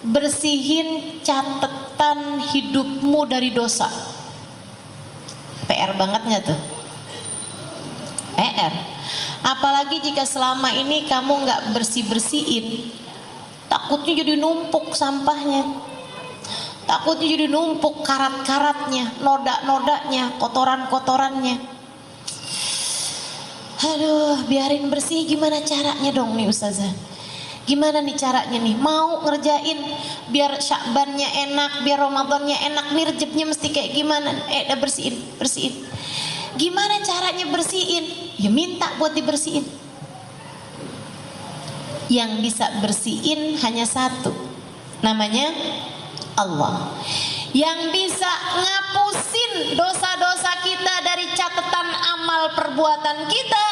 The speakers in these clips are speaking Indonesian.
bersihin catatan hidupmu dari dosa. PR banget nggak tuh? PR. Apalagi jika selama ini kamu nggak bersih-bersihin, takutnya jadi numpuk sampahnya, takutnya jadi numpuk karat-karatnya, noda-nodanya, kotoran-kotorannya. Aduh, biarin bersih. Gimana caranya dong nih Ustazah? Gimana nih caranya nih? Mau ngerjain biar Syakbannya enak, biar Ramadannya enak, nih Rejabnya mesti kayak gimana? Udah bersihin. Gimana caranya bersihin? Ya minta buat dibersihin. Yang bisa bersihin hanya satu, namanya Allah. Yang bisa ngapusin dosa-dosa kita dari catatan amal perbuatan kita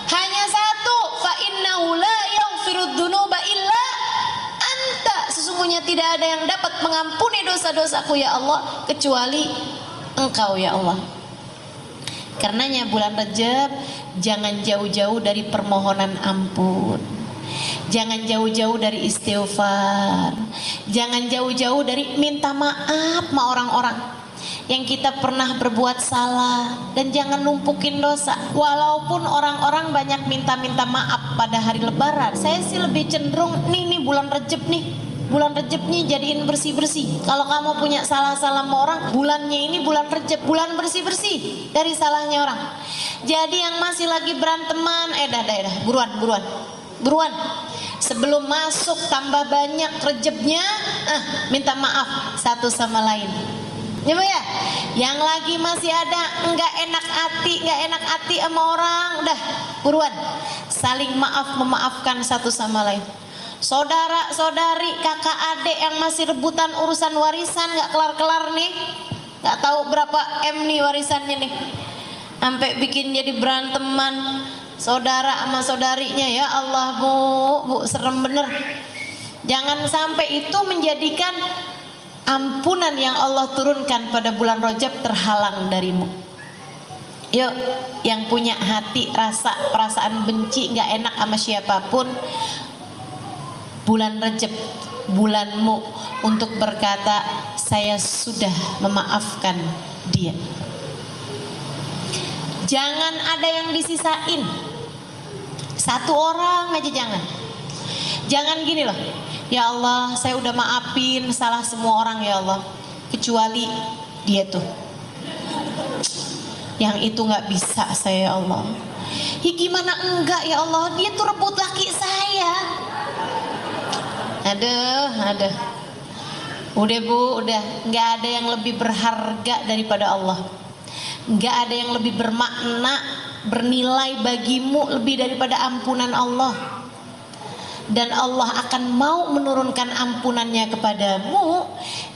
hanya satu, fa innahu la yaghfirud dzunuba illa anta. Sesungguhnya tidak ada yang dapat mengampuni dosa-dosaku ya Allah kecuali Engkau ya Allah. Karenanya bulan Rajab jangan jauh-jauh dari permohonan ampun, jangan jauh-jauh dari istighfar, jangan jauh-jauh dari minta maaf sama orang-orang yang kita pernah berbuat salah, dan jangan numpukin dosa. Walaupun orang-orang banyak minta-minta maaf pada hari Lebaran, saya sih lebih cenderung nih bulan Rajab nih, bulan Rajab nih jadiin bersih-bersih. Kalau kamu punya salah-salah sama orang, bulannya ini bulan Rajab, bulan bersih-bersih dari salahnya orang. Jadi yang masih lagi beranteman, dah, buruan. Sebelum masuk tambah banyak Rejabnya, minta maaf satu sama lain. Ya, ya. Yang lagi masih ada nggak enak hati sama orang, udah buruan saling memaafkan satu sama lain. Saudara saudari, kakak adik yang masih rebutan urusan warisan nggak kelar nih, nggak tahu berapa M nih warisannya nih, sampai bikin jadi beranteman saudara sama saudarinya. Ya Allah bu, serem bener. Jangan sampai itu menjadikan ampunan yang Allah turunkan pada bulan Rajab terhalang darimu. Yuk, yang punya hati perasaan benci nggak enak sama siapapun, bulan Rajab bulanmu untuk berkata saya sudah memaafkan dia. Jangan ada yang disisain, satu orang aja jangan gini loh, ya Allah saya udah maafin salah semua orang ya Allah kecuali dia tuh, yang itu nggak bisa saya ya Allah. Ya gimana enggak ya Allah, dia tuh rebut laki saya. Aduh, udah bu, nggak ada yang lebih berharga daripada Allah, nggak ada yang lebih bermakna, bernilai bagimu lebih daripada ampunan Allah. Dan Allah akan mau menurunkan ampunannya kepadamu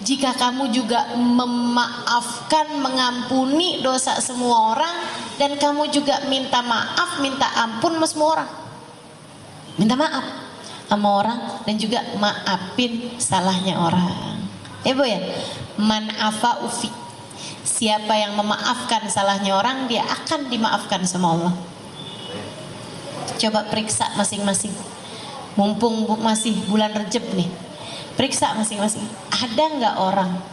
jika kamu juga memaafkan, mengampuni dosa semua orang, dan kamu juga minta maaf, minta ampun sama semua orang, minta maaf sama orang dan juga maafin salahnya orang. Ya bu ya, man afa ufi, siapa yang memaafkan salahnya orang dia akan dimaafkan sama Allah. Coba periksa masing-masing, mumpung masih bulan Rajab nih, periksa masing-masing, ada nggak orang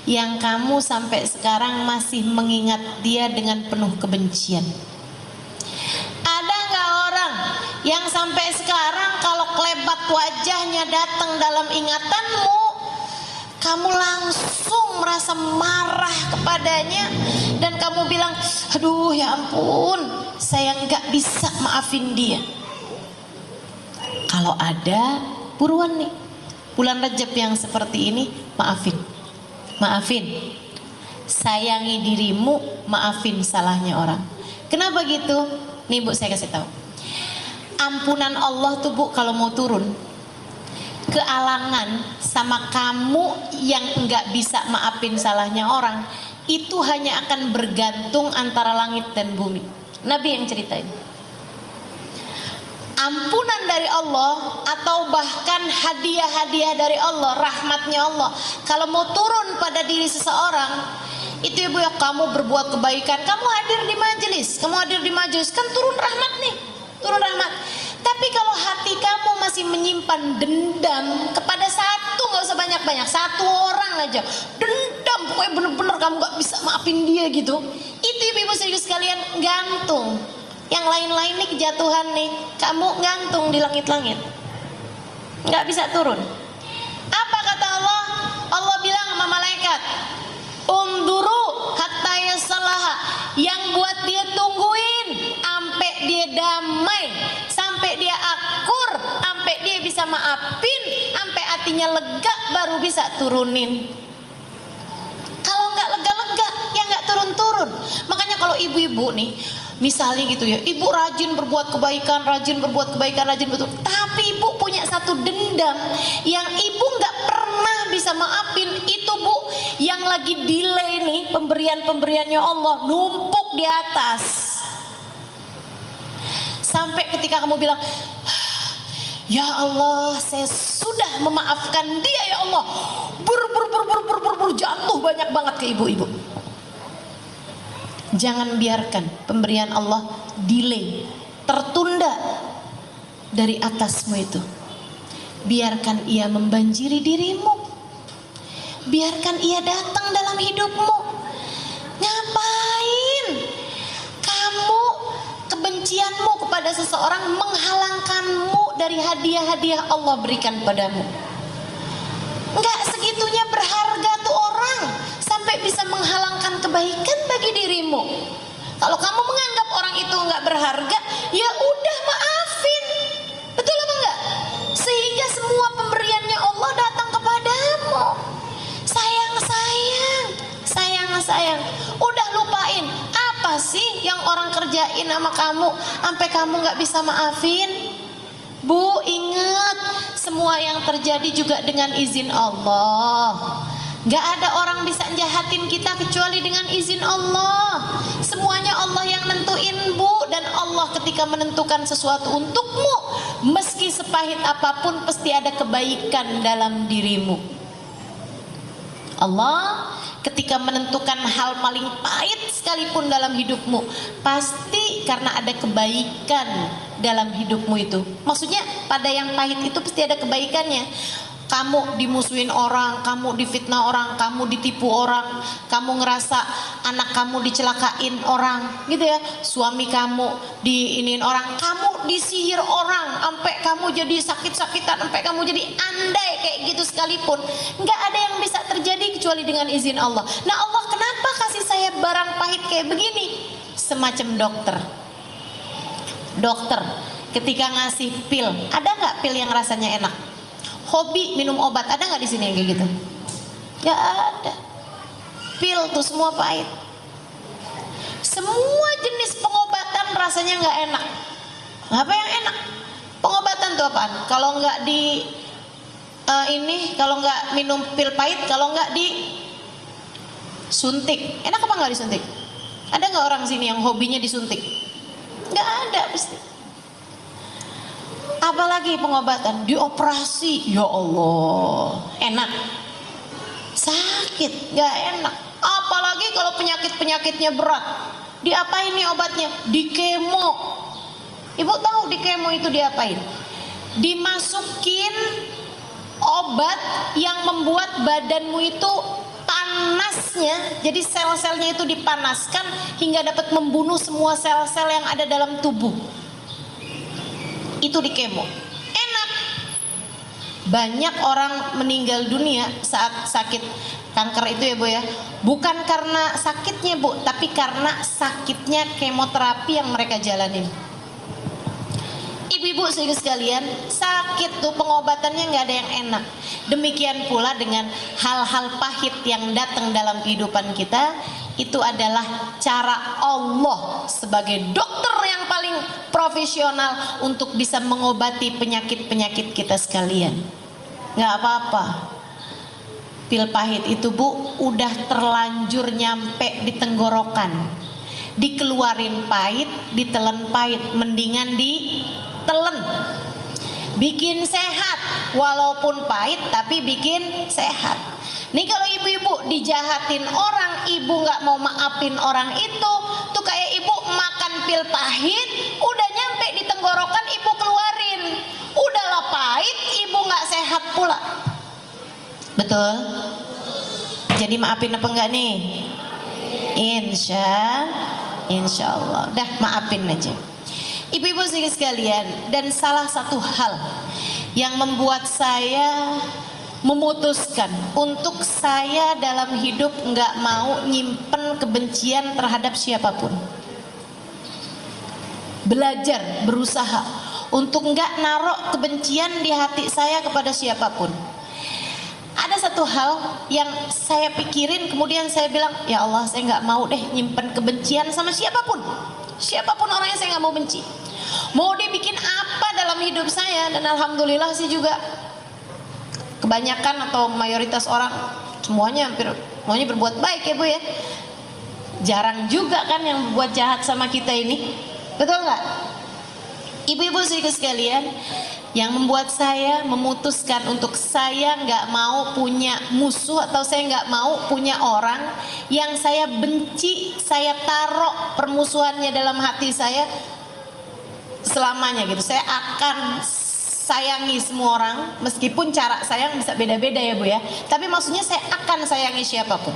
yang kamu sampai sekarang masih mengingat dia dengan penuh kebencian? Ada nggak orang yang sampai sekarang kalau kelebat wajahnya datang dalam ingatanmu, kamu langsung merasa marah kepadanya dan kamu bilang, aduh ya ampun, saya nggak bisa maafin dia? Kalau ada, buruan nih, bulan Rajab yang seperti ini, maafin, sayangi dirimu, maafin salahnya orang. Kenapa gitu? Nih bu, saya kasih tahu, ampunan Allah tuh bu kalau mau turun kealangan sama kamu yang nggak bisa maafin salahnya orang, itu hanya akan bergantung antara langit dan bumi. Nabi yang ceritain. Ampunan dari Allah atau bahkan hadiah-hadiah dari Allah, rahmatnya Allah, kalau mau turun pada diri seseorang, itu ibu ya, kamu berbuat kebaikan, kamu hadir di majelis, kan turun rahmat nih, turun rahmat. Tapi kalau hati kamu masih menyimpan dendam kepada satu, nggak sebanyak-banyak, satu orang aja dendam, pokoknya bener-bener kamu gak bisa maafin dia gitu, itu ibu-ibu sekalian gantung. Yang lain-lain nih kejatuhan nih, kamu gantung di langit-langit, gak bisa turun. Apa kata Allah? Allah bilang sama malaikat, unduru hatta yasalaha, yang buat dia tungguin sampai dia damai, sampai dia akur, sampai dia bisa maafin, sampai hatinya lega, baru bisa turunin. Kalau nggak lega-lega ya nggak turun-turun. Makanya kalau ibu-ibu nih misalnya gitu ya, ibu rajin berbuat kebaikan, rajin betul, tapi ibu punya satu dendam yang ibu nggak pernah bisa maafin, itu bu yang lagi delay nih pemberiannya Allah numpuk di atas. Sampai ketika kamu bilang, ya Allah, saya sudah memaafkan dia ya Allah, jatuh banyak banget ke ibu-ibu. Jangan biarkan pemberian Allah delay, tertunda dari atasmu itu. Biarkan ia membanjiri dirimu, biarkan ia datang dalam hidupmu. Ngapain kamu kebencianmu kepada seseorang menghalangkanmu dari hadiah-hadiah Allah berikan padamu? Enggak segitunya berharga tuh orang sampai bisa menghalangkan kebaikan bagi dirimu. Kalau kamu menganggap orang itu enggak berharga, ya udah maafin. Betul apa enggak? Sehingga semua pemberiannya Allah datang kepadamu. Sayang, udah lupain. Apa sih yang orang kerjain sama kamu sampai kamu nggak bisa maafin? Bu, ingat, semua yang terjadi juga dengan izin Allah. Gak ada orang bisa jahatin kita kecuali dengan izin Allah. Semuanya Allah yang nentuin bu. Dan Allah ketika menentukan sesuatu untukmu, meski sepahit apapun pasti ada kebaikan dalam dirimu. Allah ketika menentukan hal paling pahit sekalipun dalam hidupmu, pasti karena ada kebaikan dalam hidupmu itu. Maksudnya pada yang pahit itu pasti ada kebaikannya. Kamu dimusuhin orang, kamu difitnah orang, kamu ditipu orang, kamu ngerasa anak kamu dicelakain orang, gitu ya. Suami kamu diiniin orang, kamu disihir orang, sampai kamu jadi sakit-sakitan, sampai kamu jadi andai kayak gitu sekalipun, nggak ada yang bisa terjadi kecuali dengan izin Allah. Nah Allah kenapa kasih saya barang pahit kayak begini? Semacam dokter ketika ngasih pil, ada nggak pil yang rasanya enak? Hobi minum obat, ada nggak di sini yang kayak gitu? Nggak ada. Pil tuh semua pahit. Semua jenis pengobatan rasanya nggak enak. Apa yang enak? Pengobatan tuh apaan? Kalau nggak di kalau nggak minum pil pahit, kalau nggak di suntik, enak apa nggak disuntik? Ada nggak orang sini yang hobinya disuntik? Nggak ada pasti. Apalagi pengobatan, dioperasi, ya Allah, enak? Sakit, gak enak. Apalagi kalau penyakitnya berat, diapain nih obatnya? Di kemo. Ibu tahu di kemo itu diapain? Dimasukin obat yang membuat badanmu itu panasnya, jadi sel-selnya itu dipanaskan hingga dapat membunuh semua sel-sel yang ada dalam tubuh. Itu di kemo. Enak. Banyak orang meninggal dunia saat sakit kanker itu ya bu ya, bukan karena sakitnya bu, tapi karena sakitnya kemoterapi yang mereka jalanin. Ibu-ibu sekalian, sakit tuh pengobatannya nggak ada yang enak. Demikian pula dengan hal-hal pahit yang datang dalam kehidupan kita, itu adalah cara Allah sebagai dokter yang paling profesional untuk bisa mengobati penyakit-penyakit kita sekalian. Nggak apa-apa. Pil pahit itu bu, udah terlanjur nyampe di tenggorokan. Dikeluarin pahit, ditelan pahit, mendingan ditelen. Bikin sehat, walaupun pahit tapi bikin sehat. Nih kalau ibu-ibu dijahatin orang, ibu nggak mau maafin orang itu, tuh kayak ibu makan pil pahit, udah nyampe di tenggorokan ibu keluarin, udahlah pahit, ibu nggak sehat pula. Betul? Jadi maafin apa enggak nih? Insya Allah. Dah maafin aja. Ibu-ibu sekalian, dan salah satu hal yang membuat saya memutuskan untuk saya dalam hidup nggak mau nyimpen kebencian terhadap siapapun. Belajar, berusaha untuk nggak naruh kebencian di hati saya kepada siapapun. Ada satu hal yang saya pikirin, kemudian saya bilang, ya Allah, saya nggak mau deh nyimpen kebencian sama siapapun. Siapapun orangnya saya nggak mau benci. Mau dia bikin apa dalam hidup saya, dan alhamdulillah sih juga kebanyakan atau mayoritas orang semuanya berbuat baik ya Bu ya. Jarang juga kan yang berbuat jahat sama kita ini, betul nggak? Ibu-ibu sekalian, yang membuat saya memutuskan untuk saya nggak mau punya musuh atau saya nggak mau punya orang yang saya benci, saya taruh permusuhannya dalam hati saya selamanya gitu. Saya akan sayangi semua orang, meskipun cara sayang bisa beda-beda ya Bu ya, tapi maksudnya saya akan sayangi siapapun.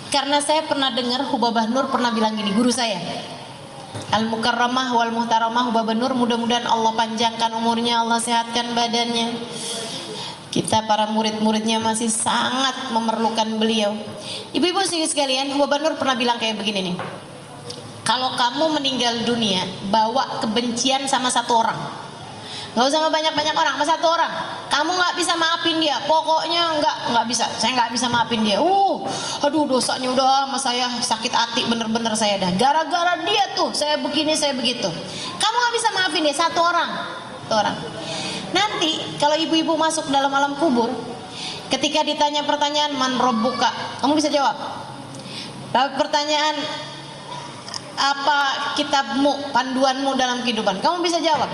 Karena saya pernah dengar Hubabah Nur pernah bilang gini, guru saya Al-Mukarramah wal Muhtaramah Hubabah Nur, mudah-mudahan Allah panjangkan umurnya, Allah sehatkan badannya. Kita para murid-muridnya masih sangat memerlukan beliau. Ibu-ibu sekalian, Hubabah Nur pernah bilang kayak begini nih, kalau kamu meninggal dunia bawa kebencian sama satu orang, nggak usah sama banyak-banyak orang, sama satu orang, kamu nggak bisa maafin dia, pokoknya nggak bisa, saya nggak bisa maafin dia. Aduh dosanya udah sama saya, sakit hati bener-bener saya dah, gara-gara dia tuh saya begini saya begitu. Kamu nggak bisa maafin dia, satu orang. Nanti kalau ibu-ibu masuk dalam alam kubur, ketika ditanya pertanyaan man rabbuka, kamu bisa jawab. Lalu pertanyaan apa kitabmu, panduanmu dalam kehidupan, kamu bisa jawab.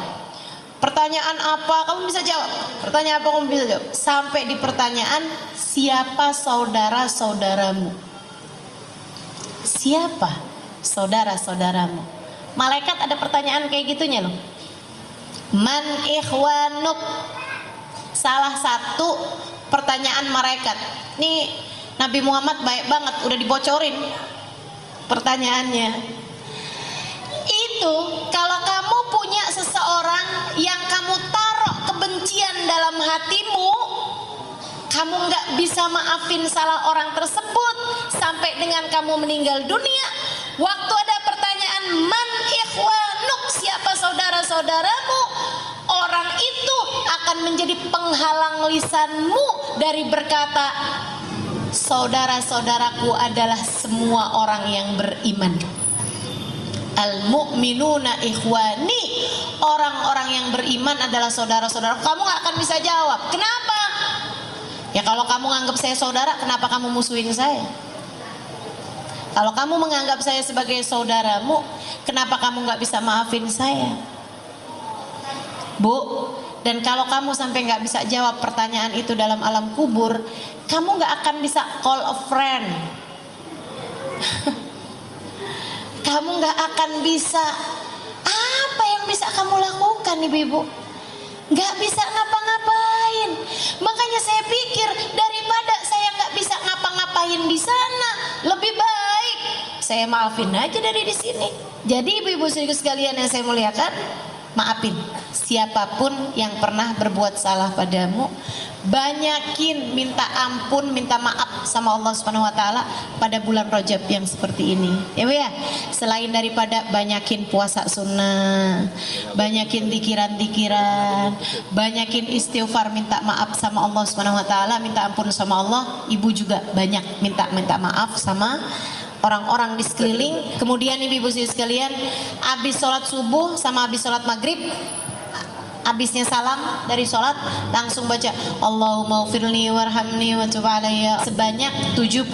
Pertanyaan apa kamu bisa jawab, pertanyaan apa kamu bisa jawab, sampai di pertanyaan siapa saudara-saudaramu, siapa saudara-saudaramu. Malaikat ada pertanyaan kayak gitunya loh. Man ikhwanuk, salah satu pertanyaan malaikat. Nih Nabi Muhammad baik banget, udah dibocorin pertanyaannya. Itu kalau kamu punya seseorang yang kamu taruh kebencian dalam hatimu, kamu nggak bisa maafin salah orang tersebut sampai dengan kamu meninggal dunia. Waktu ada pertanyaan man ikhwanuk, siapa saudara-saudaramu, orang itu akan menjadi penghalang lisanmu dari berkata saudara-saudaraku adalah semua orang yang beriman. Al-mu'minuna ikhwani, orang-orang yang beriman adalah saudara-saudara. Kamu gak akan bisa jawab. Kenapa? Ya kalau kamu menganggap saya saudara, kenapa kamu musuhin saya? Kalau kamu menganggap saya sebagai saudaramu, kenapa kamu gak bisa maafin saya? Bu, dan kalau kamu sampai gak bisa jawab pertanyaan itu dalam alam kubur, kamu gak akan bisa call a friend. Kamu gak akan bisa, apa yang bisa kamu lakukan ibu-ibu? Gak bisa ngapa-ngapain. Makanya saya pikir daripada saya gak bisa ngapa-ngapain di sana, lebih baik saya maafin aja dari di sini. Jadi ibu-ibu sekalian yang saya muliakan, maafin siapapun yang pernah berbuat salah padamu. Banyakin minta ampun, minta maaf sama Allah Subhanahu wa taala pada bulan Rajab yang seperti ini. Ya Bu ya. Selain daripada banyakin puasa sunnah, banyakin zikiran-zikiran, banyakin istighfar, minta maaf sama Allah Subhanahu wa taala, minta ampun sama Allah, ibu juga banyak minta maaf sama orang-orang di sekeliling. Kemudian ibu-ibu sekalian, habis sholat subuh sama habis sholat maghrib, habisnya salam dari sholat, langsung baca Allahumma ufirli warhamni wa tub alayya sebanyak 70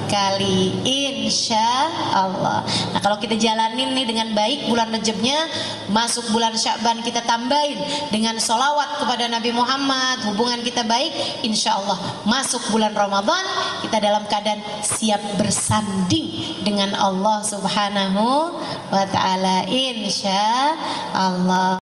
kali, insya Allah. Nah kalau kita jalanin nih dengan baik bulan Rajabnya, masuk bulan Sya'ban kita tambahin dengan sholawat kepada Nabi Muhammad, hubungan kita baik, insya Allah masuk bulan Ramadan kita dalam keadaan siap bersanding dengan Allah Subhanahu wa ta'ala, insya Allah.